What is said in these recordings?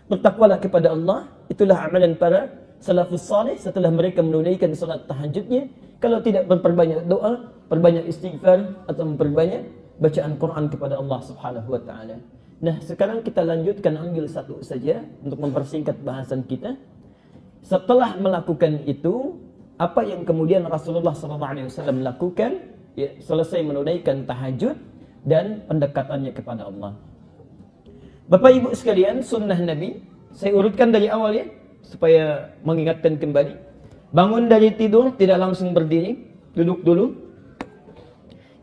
Bertakwalah kepada Allah. Itulah amalan para salafus salih setelah mereka menunaikan salat tahajudnya. Kalau tidak memperbanyak doa, perbanyak istighfar, atau memperbanyak bacaan Quran kepada Allah Subhanahu wa taala. Nah, sekarang kita lanjutkan, ambil satu saja untuk mempersingkat bahasan kita. Setelah melakukan itu, apa yang kemudian Rasulullah SAW lakukan? Ya, selesai menunaikan tahajud dan pendekatannya kepada Allah. Bapak Ibu sekalian, sunnah Nabi, saya urutkan dari awal ya, supaya mengingatkan kembali. Bangun dari tidur, tidak langsung berdiri, duduk dulu.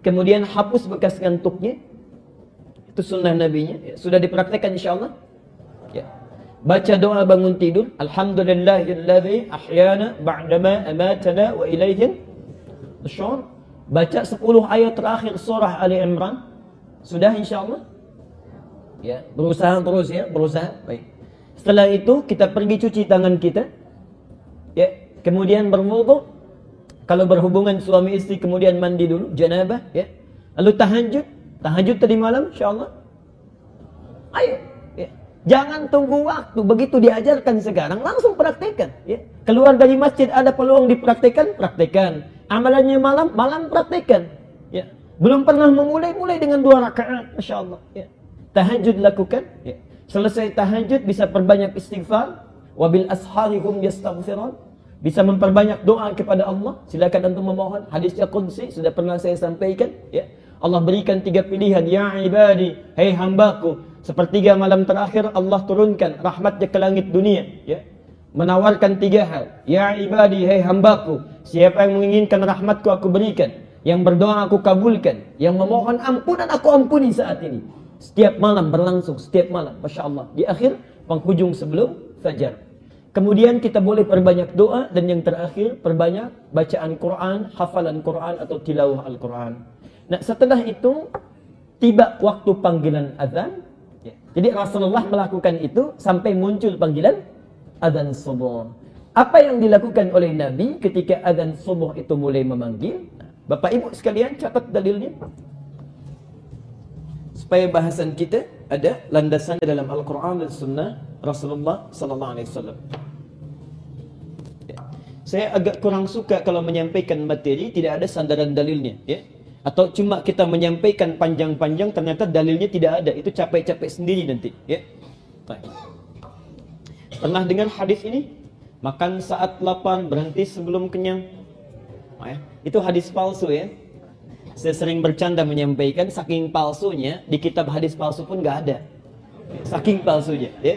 Kemudian hapus bekas ngantuknya. Itu sunnah Nabinya. Ya, sudah dipraktekkan insyaAllah. Ya. Baca doa bangun tidur. Alhamdulillahilladzi ahyana ba'dama amatana wa ilaihin nusyur. Baca 10 ayat terakhir surah Ali Imran. Sudah insyaAllah. Ya, berusaha terus ya, berusaha. Baik. Setelah itu kita pergi cuci tangan kita. Ya, kemudian berwudu. Kalau berhubungan suami istri kemudian mandi dulu, janabah ya. Lalu tahajud. Tahajud tadi malam insyaallah. Ayo ya. Jangan tunggu waktu, begitu diajarkan sekarang langsung praktekkan ya. Keluar dari masjid ada peluang dipraktekkan, praktekkan. Amalannya malam praktekkan ya. Belum pernah mulai dengan 2 rakaat, masyaallah ya. Tahajud lakukan ya. Selesai tahajud bisa perbanyak istighfar, wabil asharihum yastaghfirun. Bisa memperbanyak doa kepada Allah. Silakan antum memohon. Hadisnya qudsi sudah pernah saya sampaikan ya. Allah berikan 3 pilihan. Ya ibadi, hei hambaku, sepertiga malam terakhir Allah turunkan rahmatnya ke langit dunia ya. Menawarkan 3 hal. Ya ibadi, hei hambaku, siapa yang menginginkan rahmatku aku berikan, yang berdoa aku kabulkan, yang memohon ampunan aku ampuni saat ini. Setiap malam berlangsung, setiap malam, Masya Allah. Di akhir penghujung sebelum fajar. Kemudian kita boleh perbanyak doa, dan yang terakhir perbanyak bacaan Quran, hafalan Quran atau tilawah Al-Quran. Nah, setelah itu tiba waktu panggilan azan. Ya. Jadi Rasulullah melakukan itu sampai muncul panggilan azan subuh. Apa yang dilakukan oleh Nabi ketika azan subuh itu mulai memanggil? Nah, Bapak Ibu sekalian catat dalilnya. Supaya bahasan kita ada landasannya dalam Al-Quran dan Sunnah Rasulullah SAW. Ya. Saya agak kurang suka kalau menyampaikan materi tidak ada sandaran dalilnya, ya. Atau cuma kita menyampaikan panjang-panjang ternyata dalilnya tidak ada. Itu capek-capek sendiri nanti ya. Baik. Pernah dengar hadis ini? Makan saat lapar, berhenti sebelum kenyang. Oh, ya. Itu hadis palsu ya. Saya sering bercanda menyampaikan, saking palsunya di kitab hadis palsu pun nggak ada. Saking palsunya ya.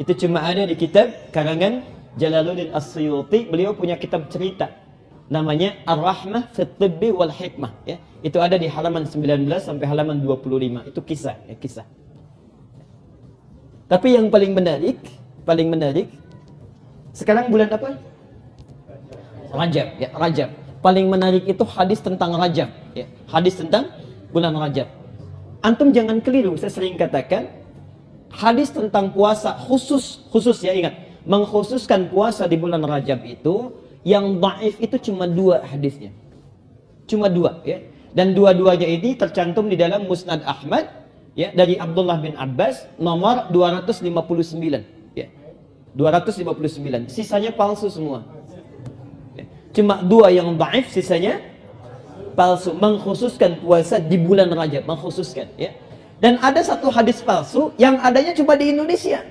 Itu cuma ada di kitab karangan Jalaluddin As-Suyuti. Beliau punya kitab cerita namanya Ar-Rahmah fi Tibbi wal Hikmah ya. Itu ada di halaman 19 sampai halaman 25. Itu kisah ya, kisah. Tapi yang paling menarik sekarang bulan apa? Rajab ya, Rajab. Paling menarik itu hadis tentang Rajab ya. Hadis tentang bulan Rajab. Antum jangan keliru, saya sering katakan hadis tentang puasa khusus ya, ingat, mengkhususkan puasa di bulan Rajab itu yang dhaif itu cuma 2 hadisnya. Cuma 2 ya. Dan dua-duanya ini tercantum di dalam Musnad Ahmad ya, dari Abdullah bin Abbas nomor 259 ya. 259. Sisanya palsu semua. Ya. Cuma 2 yang dhaif, sisanya palsu, mengkhususkan puasa di bulan Rajab, mengkhususkan ya. Dan ada 1 hadis palsu yang adanya cuma di Indonesia.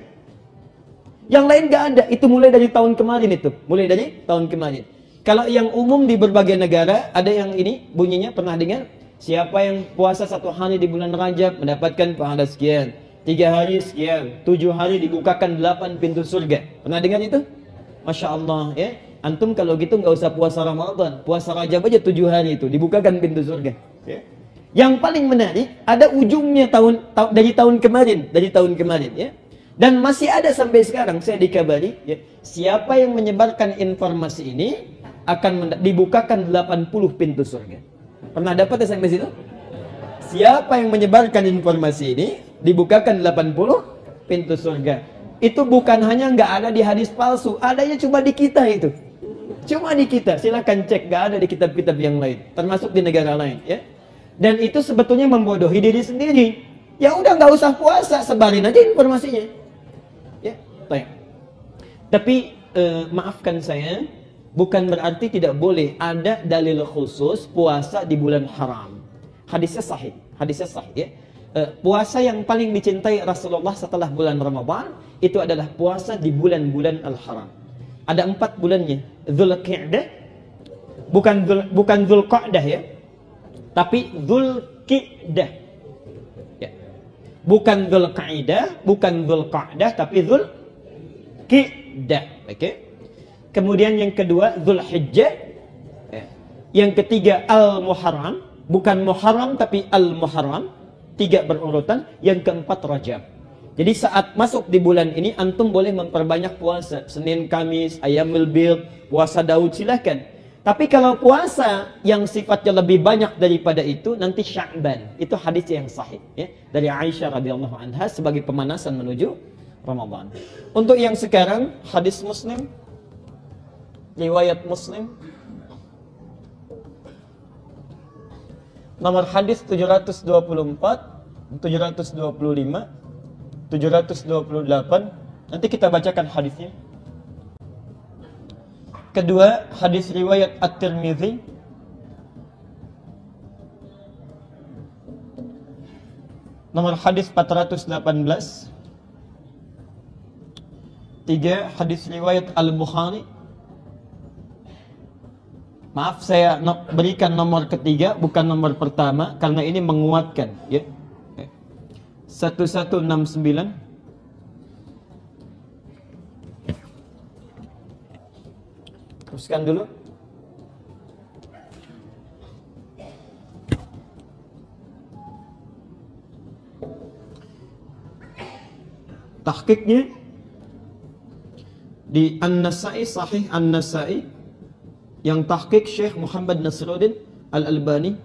Yang lain gak ada. Itu mulai dari tahun kemarin itu. Mulai dari tahun kemarin. Kalau yang umum di berbagai negara, ada yang ini bunyinya, pernah dengar? Siapa yang puasa 1 hari di bulan Rajab mendapatkan pahala sekian. 3 hari sekian. 7 hari dibukakan 8 pintu surga. Pernah dengar itu? Masya Allah ya. Antum kalau gitu nggak usah puasa Ramadan. Puasa Rajab aja 7 hari itu. Dibukakan pintu surga. Ya. Yang paling menarik, ada ujungnya dari tahun kemarin ya. Dan masih ada sampai sekarang, saya dikabari ya, siapa yang menyebarkan informasi ini akan dibukakan 80 pintu surga. Pernah dapat SMS itu? Siapa yang menyebarkan informasi ini dibukakan 80 pintu surga. Itu bukan hanya nggak ada di hadis palsu, adanya cuma di kita itu. Cuma di kita, silakan cek, nggak ada di kitab-kitab yang lain, termasuk di negara lain ya. Dan itu sebetulnya membodohi diri sendiri. Ya udah nggak usah puasa, sebarin aja informasinya. Ya. Baik. Tapi maafkan saya, bukan berarti tidak boleh ada dalil khusus puasa di bulan haram. Hadisnya sahih, ya. Puasa yang paling dicintai Rasulullah setelah bulan Ramadan itu adalah puasa di bulan-bulan al-haram. Ada 4 bulannya. Dzulqa'dah, bukan Dzulqa'dah ya, tapi Dzulqa'dah. Ya. Bukan Dzulqa'dah, bukan Dzulqa'dah, tapi Dzulqa'dah. Oke. Kemudian yang kedua Dzulhijjah. Ya. Yang ketiga Al-Muharram, bukan Muharram tapi Al-Muharram. 3 berurutan. Yang keempat Rajab. Jadi saat masuk di bulan ini antum boleh memperbanyak puasa. Senin, Kamis, Ayyamul Bid, puasa Daud, silahkan. Tapi kalau puasa yang sifatnya lebih banyak daripada itu nanti Sya'ban. Itu hadis yang sahih ya, dari Aisyah radhiyallahu anha sebagai pemanasan menuju Ramadan. Untuk yang sekarang hadis Muslim, riwayat Muslim, nomor hadis 724, 725, 728. Nanti kita bacakan hadisnya. Kedua, hadis riwayat At-Tirmidzi, nomor hadis 418. 3, hadis riwayat Al-Bukhari. Maaf, saya berikan nomor ketiga, bukan nomor pertama, karena ini menguatkan ya. 1169. Teruskan dulu. Tahqiqnya di An-Nasa'i, Sahih An-Nasa'i, yang tahqiq Syekh Muhammad Nasruddin Al-Albani,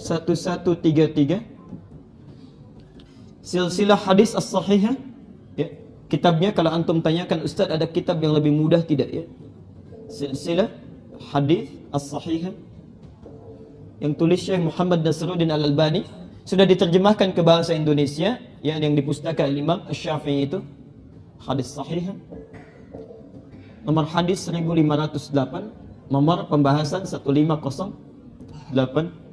1133. Silsilah hadis as-sahihah ya. Kitabnya kalau antum tanyakan, Ustaz ada kitab yang lebih mudah tidak ya? Silsilah hadis as-sahihah yang tulis Syekh Muhammad Nasruddin Al-Albani, sudah diterjemahkan ke bahasa Indonesia ya, yang di pustaka Imam Asy-Syafi'i itu. Hadis sahihah, nomor hadis 1508, nomor pembahasan 1508.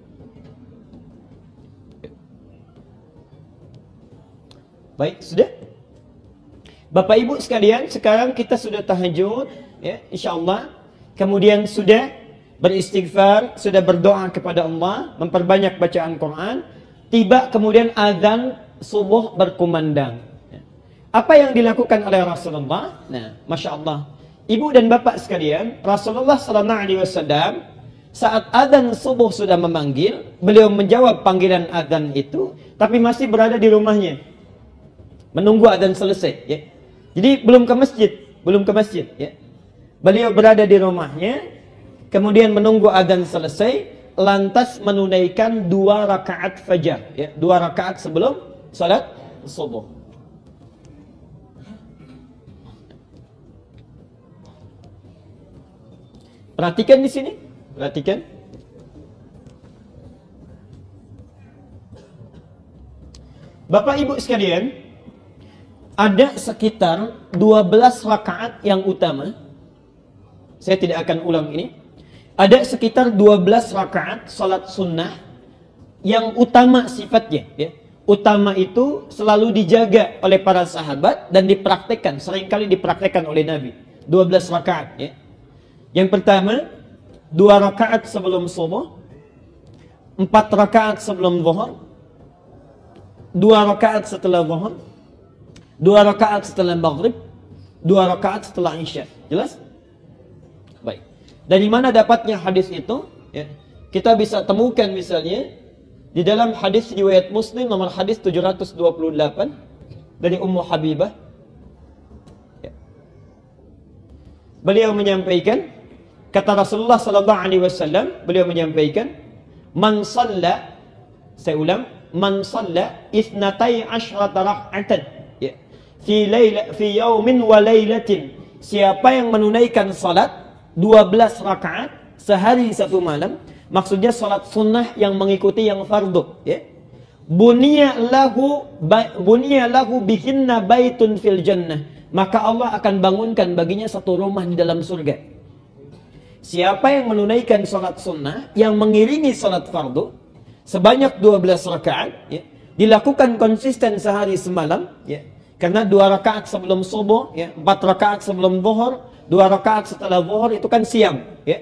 Baik, sudah? Bapak Ibu sekalian, sekarang kita sudah tahajud ya, insyaallah. Kemudian sudah beristighfar, sudah berdoa kepada Allah, memperbanyak bacaan Quran. Tiba kemudian azan subuh berkumandang. Apa yang dilakukan oleh Rasulullah? Nah, Masya Allah, Ibu dan Bapak sekalian, Rasulullah SAW saat azan subuh sudah memanggil, beliau menjawab panggilan azan itu, tapi masih berada di rumahnya, menunggu azan selesai. Ya. Jadi belum ke masjid, ya. Beliau berada di rumahnya, kemudian menunggu azan selesai, lantas menunaikan 2 rakaat fajar, ya, 2 rakaat sebelum salat subuh. Perhatikan di sini, perhatikan. Bapak Ibu sekalian, ada sekitar 12 rakaat yang utama. Saya tidak akan ulang ini. Ada sekitar 12 rakaat salat sunnah yang utama sifatnya ya. Utama itu selalu dijaga oleh para sahabat dan dipraktekkan, seringkali dipraktekkan oleh Nabi. 12 rakaat ya. Yang pertama, 2 rakaat sebelum subuh, 4 rakaat sebelum zuhur, 2 rakaat setelah zuhur, 2 rakaat setelah maghrib, 2 rakaat setelah isya. Jelas? Baik. Dari mana dapatnya hadis itu? Ya. Kita bisa temukan misalnya di dalam hadis riwayat Muslim nomor hadis 728 dari Ummu Habibah. Ya. Beliau menyampaikan, kata Rasulullah sallallahu alaihi wasallam, beliau menyampaikan, man shalla, saya ulang, man shalla 12 rak'atan ya, fi yaumin wa lailatin, siapa yang menunaikan salat 12 rakaat sehari satu malam, maksudnya salat sunnah yang mengikuti yang fardu ya, Bunya lahu bihinna baitun fil jannah. Maka Allah akan bangunkan baginya satu rumah di dalam surga. Siapa yang menunaikan salat sunnah, yang mengiringi salat fardu sebanyak 12 rakaat, ya, dilakukan konsisten sehari semalam, ya. Karena 2 rakaat sebelum subuh, ya, 4 rakaat sebelum zuhur, 2 rakaat setelah zuhur itu kan siang, ya.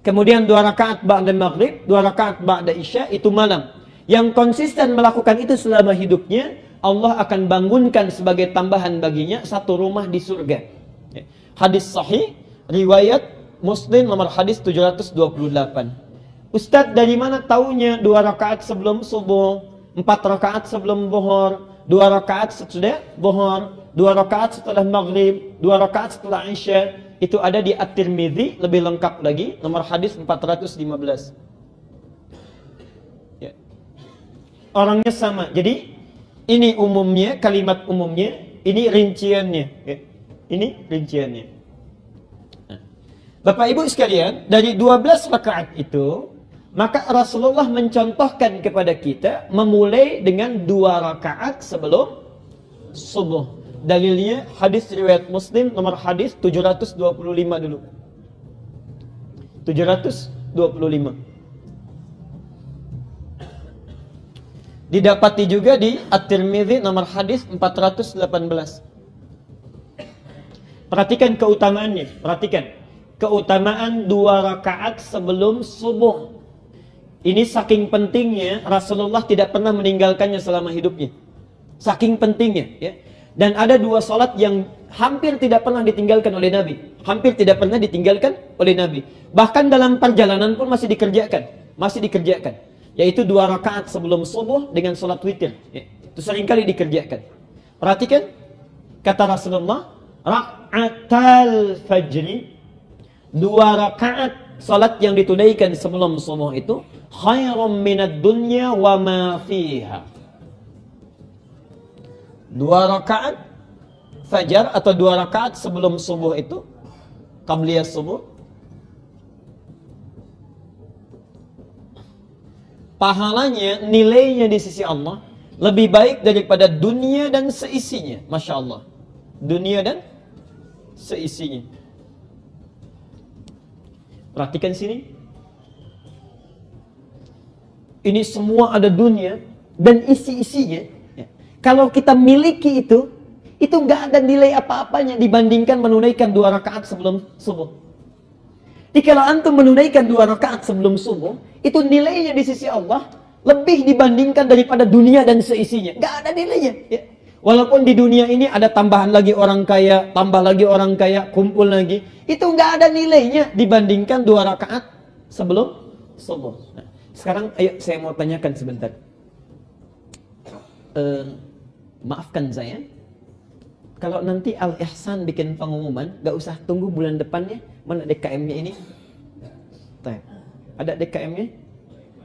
Kemudian 2 rakaat ba'da maghrib, 2 rakaat ba'da isya itu malam. Yang konsisten melakukan itu selama hidupnya, Allah akan bangunkan sebagai tambahan baginya satu rumah di surga. Ya. Hadis sahih riwayat Muslim nomor hadis 728. Ustadz, dari mana taunya 2 rakaat sebelum subuh, 4 rakaat sebelum zuhur, 2 rakaat sesudah zuhur, 2 rakaat setelah maghrib, 2 rakaat setelah isya? Itu ada di At-Tirmidzi, lebih lengkap lagi, nomor hadis 415. Ya. Orangnya sama. Jadi ini umumnya, kalimat umumnya, ini rinciannya. Ya. Ini rinciannya. Bapak Ibu sekalian, dari 12 rakaat itu, maka Rasulullah mencontohkan kepada kita memulai dengan 2 rakaat sebelum subuh. Dalilnya hadis riwayat Muslim nomor hadis 725 dulu. 725. Didapati juga di At-Tirmidzi nomor hadis 418. Perhatikan keutamaannya, perhatikan. Keutamaan 2 rakaat sebelum subuh. Ini saking pentingnya, Rasulullah tidak pernah meninggalkannya selama hidupnya. Saking pentingnya, ya. Dan ada 2 salat yang hampir tidak pernah ditinggalkan oleh Nabi. Hampir tidak pernah ditinggalkan oleh Nabi. Bahkan dalam perjalanan pun masih dikerjakan. Masih dikerjakan. Yaitu 2 rakaat sebelum subuh dengan salat witir. Ya. Itu seringkali dikerjakan. Perhatikan, kata Rasulullah, raka'atal fajri, 2 rakaat salat yang ditunaikan sebelum subuh itu khairum minad dunya wa ma fiha. 2 rakaat fajar atau 2 rakaat sebelum subuh itu, qabliyah subuh, pahalanya, nilainya di sisi Allah lebih baik daripada dunia dan seisinya. Masya Allah. Dunia dan seisinya. Perhatikan sini. Ini semua ada dunia dan isi-isinya. Ya. Kalau kita miliki itu nggak ada nilai apa-apanya dibandingkan menunaikan 2 rakaat sebelum subuh. Jadi kalau antum menunaikan 2 rakaat sebelum subuh, itu nilainya di sisi Allah lebih dibandingkan daripada dunia dan seisinya. Nggak ada nilainya. Ya. Walaupun di dunia ini ada tambahan lagi orang kaya, tambah lagi orang kaya, kumpul lagi. Itu nggak ada nilainya dibandingkan 2 rakaat sebelum subuh. Nah, sekarang ayo saya mau tanyakan sebentar. Maafkan saya. Kalau nanti Al-Ihsan bikin pengumuman, nggak usah tunggu bulan depannya. Mana DKM-nya ini? Ada DKM-nya?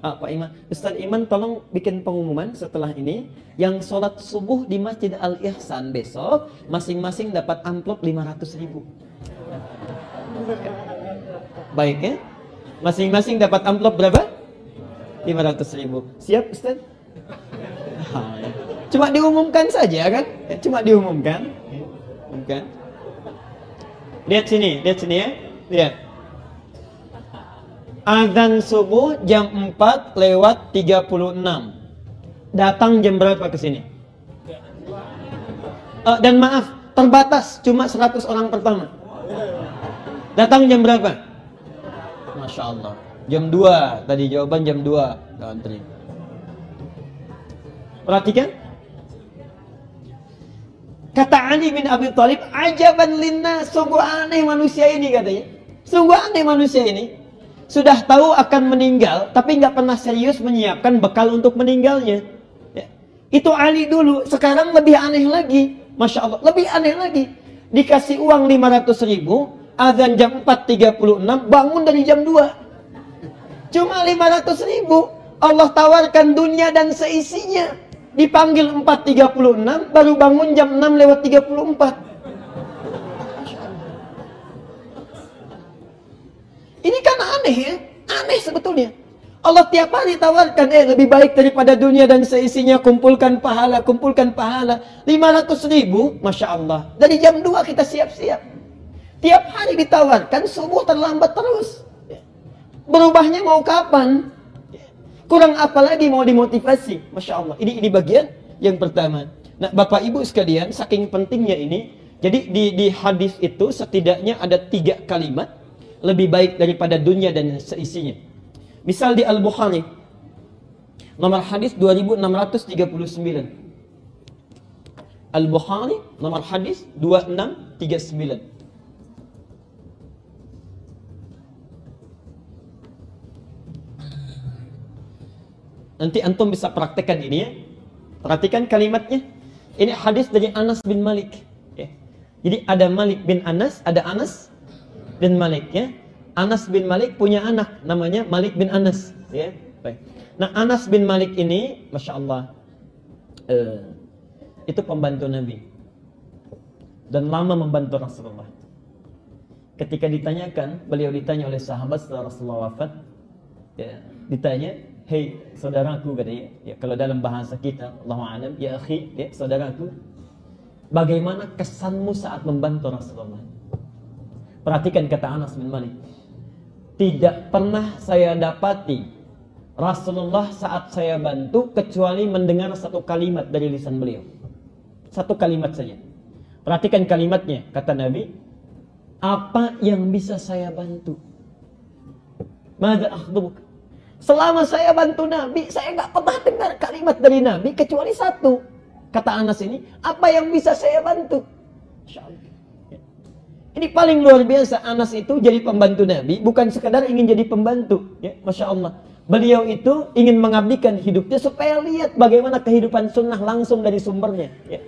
Pak Iman, Ustaz Iman tolong bikin pengumuman setelah ini, yang sholat subuh di Masjid Al-Ihsan besok masing-masing dapat amplop 500.000. Baik ya? Masing-masing dapat amplop berapa? 500.000. Siap Ustaz? Cuma diumumkan saja kan? Cuma diumumkan. Bukan? Lihat sini ya. Lihat. Azan subuh jam 4:36. Datang jam berapa ke sini? Dan maaf, terbatas cuma 100 orang pertama. Datang jam berapa? Masya Allah. Jam 2. Tadi jawaban jam 2. Antri. Perhatikan. Kata Ali bin Abi Thalib, ajaban linnas, sungguh aneh manusia ini katanya. Sungguh aneh manusia ini. Sudah tahu akan meninggal, tapi nggak pernah serius menyiapkan bekal untuk meninggalnya. Ya. Itu Ali dulu, sekarang lebih aneh lagi. Masya Allah, lebih aneh lagi. Dikasih uang 500.000, azan jam 4:36, bangun dari jam 2. Cuma 500.000, Allah tawarkan dunia dan seisinya. Dipanggil 4:36, baru bangun jam 6:34. Ini kan aneh ya, aneh sebetulnya. Allah tiap hari tawarkan, lebih baik daripada dunia dan seisinya, kumpulkan pahala, kumpulkan pahala. 500.000, Masya Allah. Dari jam 2 kita siap-siap. Tiap hari ditawarkan, subuh terlambat terus. Berubahnya mau kapan? Kurang apa lagi mau dimotivasi? Masya Allah. Ini bagian yang pertama. Nah, Bapak Ibu sekalian, saking pentingnya ini, jadi di hadis itu setidaknya ada 3 kalimat, lebih baik daripada dunia dan seisinya. Misal di Al-Bukhari, nomor hadis 2639. Al-Bukhari, nomor hadis 2639. Nanti antum bisa praktekkan ini ya. Perhatikan kalimatnya. Ini hadis dari Anas bin Malik. Ya. Jadi ada Malik bin Anas, ada Anas bin Malik ya. Anas bin Malik punya anak namanya Malik bin Anas ya. Baik. Nah, Anas bin Malik ini Masya Allah itu pembantu Nabi dan lama membantu Rasulullah. Ketika ditanyakan, beliau ditanya oleh sahabat setelah Rasulullah wafat ya, ditanya, "Hei saudaraku," katanya ya, kalau dalam bahasa kita Allahu a'lam, ya akhi, ya saudaraku, bagaimana kesanmu saat membantu Rasulullah? Perhatikan kata Anas bin Malik, tidak pernah saya dapati Rasulullah saat saya bantu kecuali mendengar satu kalimat dari lisan beliau. Satu kalimat saja. Perhatikan kalimatnya, kata Nabi, apa yang bisa saya bantu? Mada akhdubuk. Selama saya bantu Nabi, saya nggak pernah dengar kalimat dari Nabi kecuali satu. Kata Anas ini, apa yang bisa saya bantu? Masya Allah. Ini paling luar biasa. Anas itu jadi pembantu Nabi, bukan sekadar ingin jadi pembantu. Ya, Masya Allah. Beliau itu ingin mengabdikan hidupnya supaya lihat bagaimana kehidupan sunnah langsung dari sumbernya. Ya.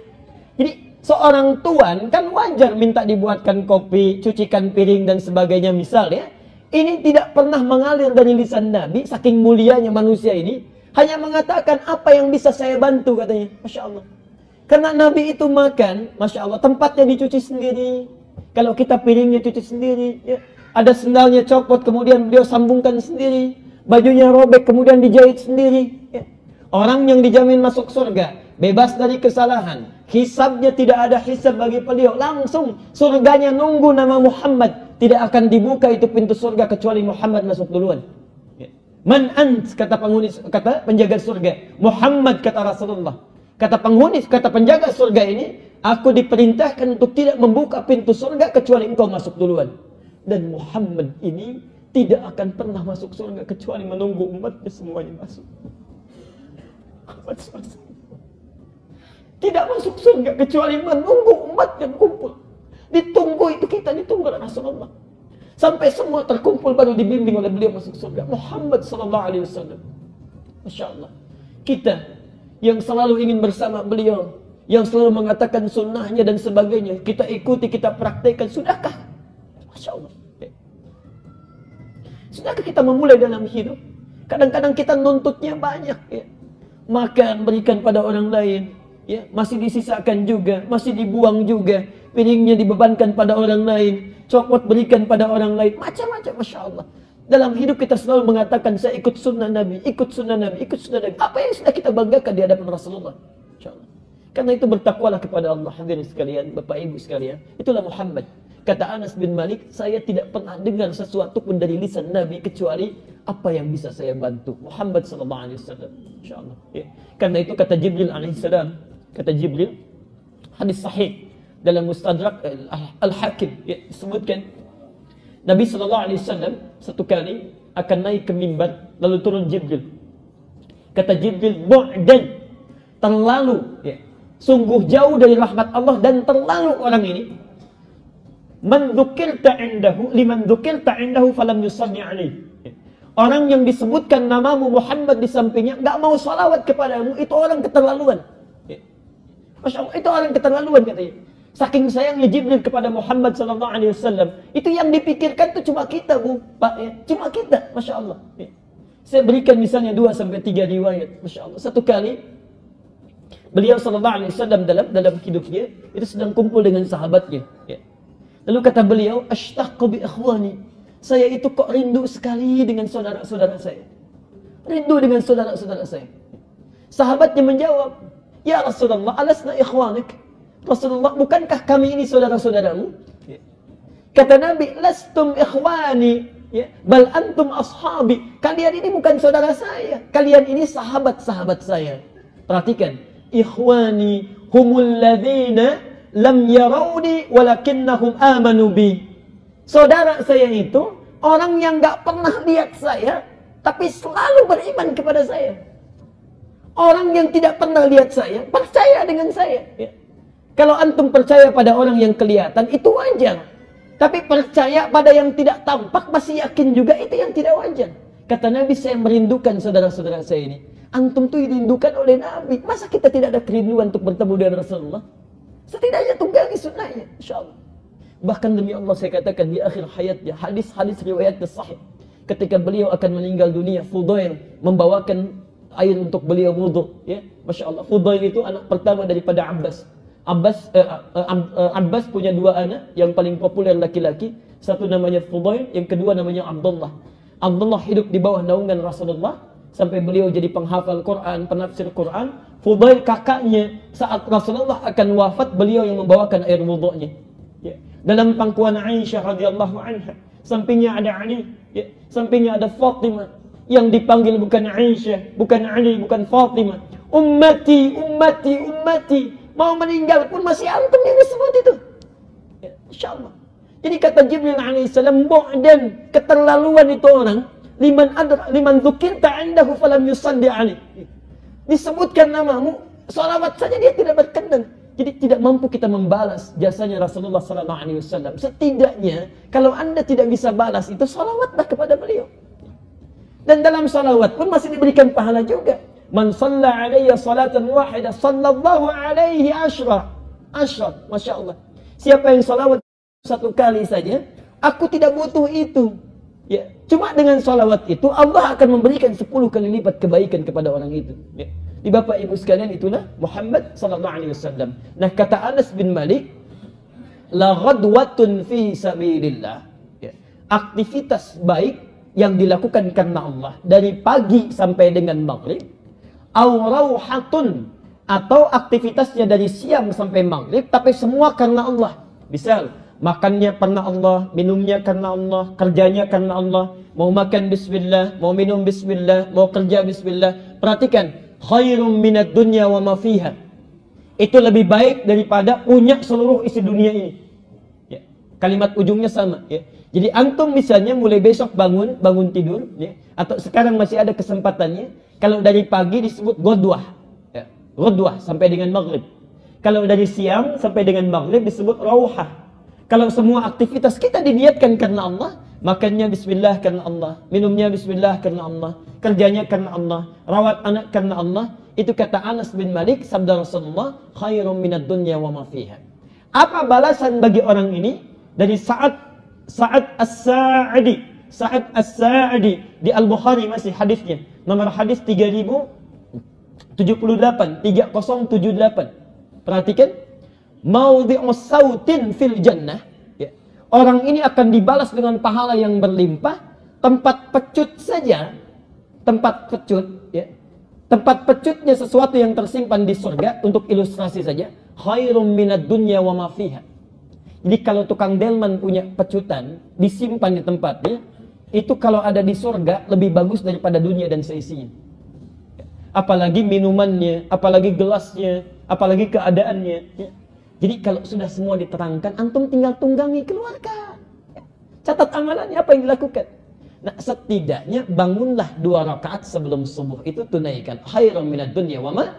Jadi seorang tuan kan wajar minta dibuatkan kopi, cucikan piring dan sebagainya misal ya. Ini tidak pernah mengalir dari lisan Nabi, saking mulianya manusia ini. Hanya mengatakan apa yang bisa saya bantu katanya. Masya Allah. Karena Nabi itu makan, Masya Allah, tempatnya dicuci sendiri. Kalau kita piringnya cuci sendiri, ya. Ada sendalnya copot, kemudian beliau sambungkan sendiri. Bajunya robek, kemudian dijahit sendiri. Ya. Orang yang dijamin masuk surga, bebas dari kesalahan. Hisabnya tidak ada hisab bagi beliau. Langsung surganya nunggu nama Muhammad. Tidak akan dibuka itu pintu surga kecuali Muhammad masuk duluan. Ya. Man ant, kata penghuni, kata penjaga surga. Muhammad, kata Rasulullah. Kata penghuni, kata penjaga surga ini, aku diperintahkan untuk tidak membuka pintu surga kecuali engkau masuk duluan. Dan Muhammad ini tidak akan pernah masuk surga kecuali menunggu umatnya semuanya masuk. Tidak masuk surga kecuali menunggu umatnya kumpul. Ditunggu itu, kita ditunggu oleh Rasulullah. Sampai semua terkumpul baru dibimbing oleh beliau masuk surga. Muhammad sallallahu alaihi wasallam. Masya Allah. Kita yang selalu ingin bersama beliau, yang selalu mengatakan sunnahnya dan sebagainya, kita ikuti, kita praktekkan. Sudahkah? Masya Allah. Sudahkah kita memulai dalam hidup? Kadang-kadang kita nuntutnya banyak. Ya. Makan, berikan pada orang lain. Ya, masih disisakan juga, masih dibuang juga. Piringnya dibebankan pada orang lain. Copot berikan pada orang lain. Macam-macam, Masya Allah. Dalam hidup kita selalu mengatakan, saya ikut sunnah Nabi, ikut sunnah Nabi, ikut sunnah Nabi. Apa yang sudah kita banggakan di hadapan Rasulullah? Masya Allah. Karena itu bertakwalah kepada Allah. Hadirin sekalian, Bapak Ibu sekalian. Itulah Muhammad. Kata Anas bin Malik, saya tidak pernah dengar sesuatu pun dari lisan Nabi kecuali apa yang bisa saya bantu. Muhammad sallallahu alaihi wasallam. Masya Allah. Ya. Karena itu kata Jibril alaihissalam, kata Jibril, hadis sahih dalam Mustadrak Al-Hakim, ya, disebutkan Nabi sallallahu alaihi wasallam satu kali akan naik ke mimbar, lalu turun Jibril. Kata Jibril, bu'dan, terlalu, ya, sungguh jauh dari rahmat Allah dan terlalu orang ini. Man dzukirta indahu liman dzukirta indahu falam yusalli alaihi. Orang yang disebutkan namamu Muhammad di sampingnya enggak mau salawat kepadamu, itu orang keterlaluan. Masya Allah, itu orang keterlaluan katanya. Saking sayangnya Jibril kepada Muhammad sallallahu alaihi wasallam, itu yang dipikirkan itu cuma kita, Bu, Pak, ya. Cuma kita, Masya Allah. Ya. Saya berikan misalnya 2 sampai 3 riwayat, Masya Allah. Satu kali beliau sallallahu alaihi wasallam dalam hidupnya itu sedang kumpul dengan sahabatnya, ya. Lalu kata beliau, ashtaqu bi ikhwani. Saya itu kok rindu sekali dengan saudara-saudara saya. Rindu dengan saudara-saudara saya. Sahabatnya menjawab, "Ya Rasulullah, alasna ikhwanik?" Rasulullah, bukankah kami ini saudara-saudaramu? Kata Nabi, "Lastum ikhwani, bal antum ashabi." Kalian ini bukan saudara saya, kalian ini sahabat-sahabat saya. Perhatikan, ikhwani humul ladzina lam yarawni walakinnahum amanu bi. Saudara saya itu orang yang gak pernah lihat saya, tapi selalu beriman kepada saya. Orang yang tidak pernah lihat saya, percaya dengan saya. Kalau antum percaya pada orang yang kelihatan, itu wajar. Tapi percaya pada yang tidak tampak, masih yakin juga, itu yang tidak wajar. Kata Nabi, saya merindukan saudara-saudara saya ini. Antum tuh dirindukan oleh Nabi. Masa kita tidak ada kerinduan untuk bertemu dengan Rasulullah? Setidaknya tunggangi sunnahnya, insyaAllah. Bahkan demi Allah saya katakan di akhir hayatnya, hadis-hadis riwayatnya sahih. Ketika beliau akan meninggal dunia, Fudail membawakan air untuk beliau wudhu. Masya Allah, Fudail itu anak pertama daripada Abbas. Abbas punya dua anak, yang paling populer laki-laki. Satu namanya Fudail, yang kedua namanya Abdullah. Abdullah hidup di bawah naungan Rasulullah sampai beliau jadi penghafal Quran, penafsir Quran. Fudail kakaknya, saat Rasulullah akan wafat, beliau yang membawakan air wudhunya. Dalam pangkuan Aisyah radhiyallahu anha, sampingnya ada Ali, sampingnya ada Fatimah. Yang dipanggil bukan Aisyah, bukan Ali, bukan Fatimah. Ummati, ummati, ummati. Mau meninggal pun masih antum yang disebut itu. InsyaAllah. Jadi kata Jibril alaihissalam, bu'dan, keterlaluan itu orang, liman dzukirta indahu falam yusalli alaih. Disebutkan namamu, salawat saja dia tidak berkenan. Jadi tidak mampu kita membalas jasanya Rasulullah SAW. Setidaknya, kalau anda tidak bisa balas itu, salawatlah kepada beliau. Dan dalam salawat pun masih diberikan pahala juga. Man shalla alayya salatan wahidah sallallahu alaihi ashra. Masya Allah. Siapa yang salawat satu kali saja, aku tidak butuh itu. Cuma dengan salawat itu Allah akan memberikan 10 kali lipat kebaikan kepada orang itu. Di Bapak Ibu sekalian, itulah Muhammad sallallahu alaihi wasallam. Nah, kata Anas bin Malik, la ghadwatun fi sabilillah. Aktivitas baik yang dilakukan karena Allah dari pagi sampai dengan maghrib, aw rauhatun, atau aktivitasnya dari siang sampai maghrib, tapi semua karena Allah. Misal, makannya karena Allah, minumnya karena Allah, kerjanya karena Allah. Mau makan bismillah, mau minum bismillah, mau kerja bismillah. Perhatikan, khairum minad dunya wa ma fiha. Itu lebih baik daripada punya seluruh isi dunia ini. Kalimat ujungnya sama. Jadi antum misalnya mulai besok bangun tidur, atau sekarang masih ada kesempatannya. Kalau dari pagi disebut godwah, godwah sampai dengan maghrib. Kalau dari siang sampai dengan maghrib disebut rauhah. Kalau semua aktivitas kita diniatkan karena Allah, makannya bismillah karena Allah, minumnya bismillah karena Allah, kerjanya karena Allah, rawat anak karena Allah. Itu kata Anas bin Malik, sabda Rasulullah, khairum minad dunya wa ma fiha. Apa balasan bagi orang ini? Dari Sa'ad As-Sa'adi di Al-Bukhari masih hadisnya. Nomor hadis 3078. Perhatikan. Maudhi'us sautin fil jannah. Orang ini akan dibalas dengan pahala yang berlimpah. Tempat pecut saja. Tempat pecutnya sesuatu yang tersimpan di surga. Untuk ilustrasi saja. Khairum minad dunya wa ma fiha. Jadi kalau tukang delman punya pecutan, disimpan di tempatnya, itu kalau ada di surga lebih bagus daripada dunia dan seisinya. Apalagi minumannya, apalagi gelasnya, apalagi keadaannya. Jadi kalau sudah semua diterangkan, antum tinggal tunggangi, keluarkan. Catat amalannya apa yang dilakukan. Nah, setidaknya bangunlah 2 rakaat sebelum subuh itu tunaikan. Khairan minad dunya wa ma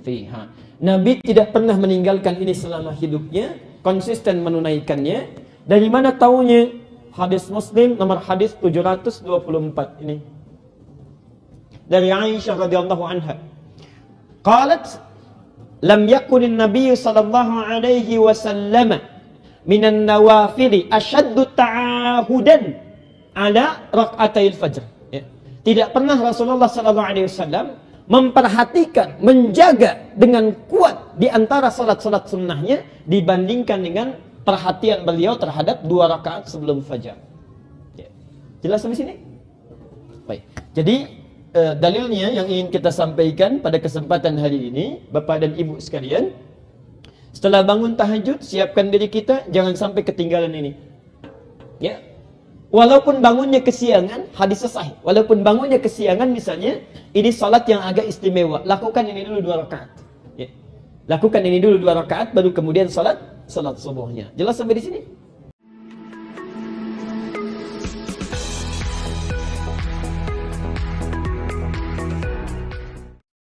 fiha. Nabi tidak pernah meninggalkan ini selama hidupnya. Konsisten menunaikannya. Dari mana taunya? Hadis Muslim nomor hadis 724 ini. Dari Aisyah radhiyallahu anha. Qalat, lam yakunin Nabi sallallahu alaihi wasallam minan nawafili ashaddu ta'ahudan ala rak'atayil fajr. Tidak pernah Rasulullah sallallahu alaihi wasallam memperhatikan, menjaga dengan kuat di antara salat-salat sunnahnya dibandingkan dengan perhatian beliau terhadap 2 rakaat sebelum fajar. Jelas sampai sini? Baik. Jadi dalilnya yang ingin kita sampaikan pada kesempatan hari ini, Bapak dan Ibu sekalian, setelah bangun tahajud, siapkan diri kita, jangan sampai ketinggalan ini. Ya, walaupun bangunnya kesiangan, hadis sahih. Walaupun bangunnya kesiangan, misalnya, ini salat yang agak istimewa. Lakukan ini dulu 2 rakaat. Ya. Lakukan ini dulu 2 rakaat, baru kemudian salat subuhnya. Jelas sampai di sini?